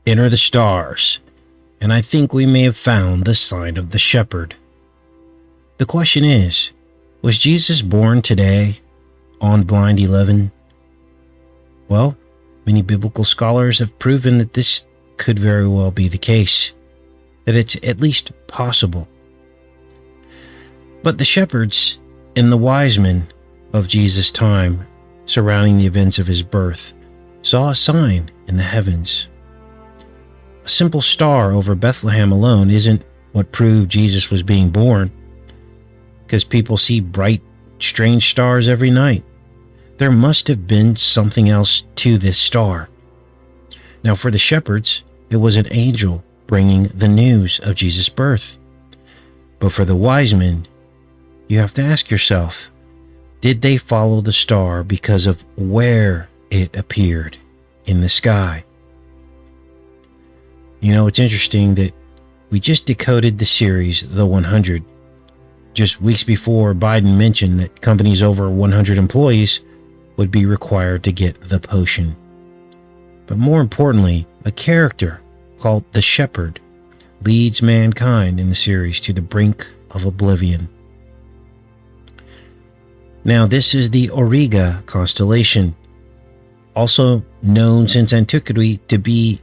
Enter the stars, and I think we may have found the sign of the shepherd. The question is, was Jesus born today on blind 11? Well, many biblical scholars have proven that this could very well be the case, that it's at least possible. But the shepherds and the wise men of Jesus' time surrounding the events of his birth saw a sign in the heavens. A simple star over Bethlehem alone isn't what proved Jesus was being born, because people see bright, strange stars every night. There must have been something else to this star. Now, for the shepherds, it was an angel bringing the news of Jesus' birth. But for the wise men, you have to ask yourself, did they follow the star because of where it appeared in the sky? You know, it's interesting that we just decoded the series The 100 just weeks before Biden mentioned that companies over 100 employees would be required to get the potion. But more importantly, a character called the Shepherd leads mankind in the series to the brink of oblivion. Now, this is the Auriga constellation, also known since antiquity to be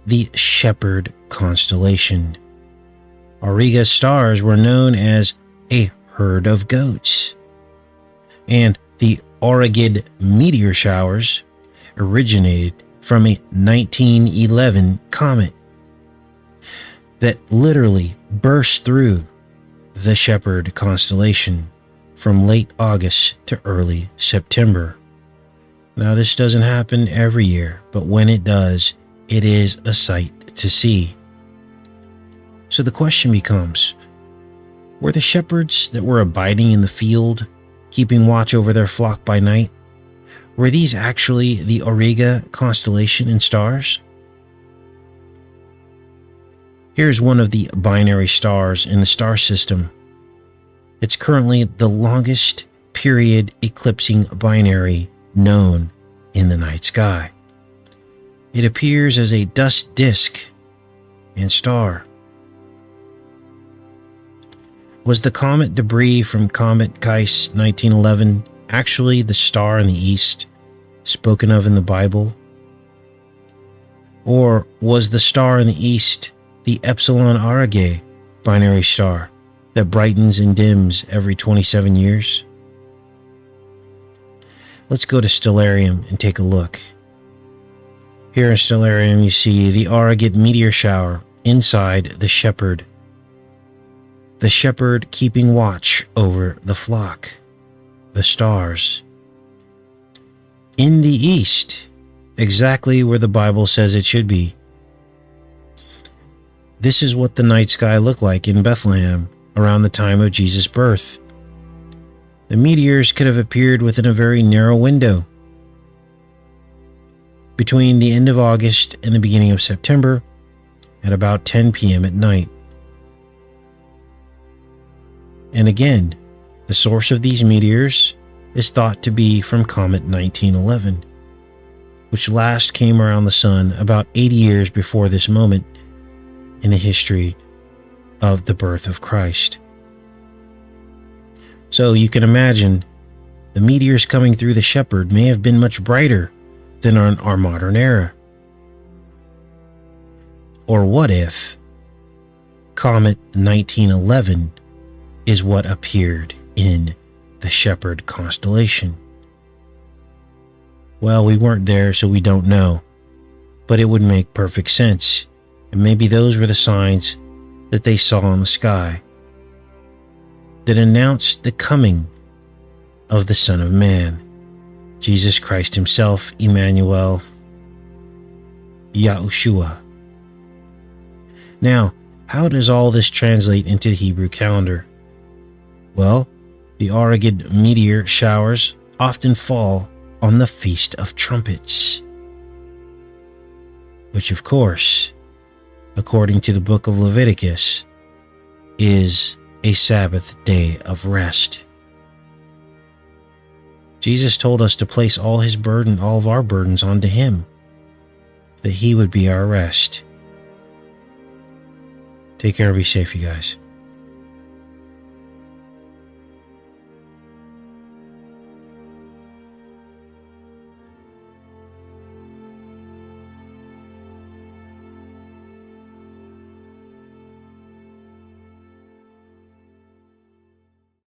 the Shepherd constellation. Auriga stars were known as a herd of goats, and the Aurigid meteor showers originated from a 1911 comet that literally burst through the Shepherd constellation from late August to early September. Now, this doesn't happen every year, but when it does, it is a sight to see. So the question becomes, were the shepherds that were abiding in the field, keeping watch over their flock by night, were these actually the Auriga constellation and stars? Here's one of the binary stars in the star system. It's currently the longest period eclipsing binary known in the night sky. It appears as a dust disk and star. Was the comet debris from Comet Kiess 1911 actually the star in the east spoken of in the Bible? Or was the star in the east the Epsilon Aurigae binary star that brightens and dims every 27 years? Let's go to Stellarium and take a look. Here in Stellarium, you see the Aurigid meteor shower inside the shepherd keeping watch over the flock, the stars. In the east, exactly where the Bible says it should be. This is what the night sky looked like in Bethlehem around the time of Jesus' birth. The meteors could have appeared within a very narrow window, between the end of August and the beginning of September at about 10 p.m. at night. And again, the source of these meteors is thought to be from Comet 1911, which last came around the sun about 80 years before this moment in the history of the birth of Christ. So you can imagine the meteors coming through the shepherd may have been much brighter than our modern era. Or what if Comet 1911 is what appeared in the Shepherd constellation? Well, we weren't there, so we don't know, but it would make perfect sense, and maybe those were the signs that they saw in the sky that announced the coming of the Son of Man, Jesus Christ himself, Emmanuel, Yahushua. Now, how does all this translate into the Hebrew calendar? Well, the Aurigid meteor showers often fall on the Feast of Trumpets, which of course, according to the book of Leviticus, is a Sabbath day of rest. Jesus told us to place all of our burdens onto him. that he would be our rest. Take care, be safe, you guys.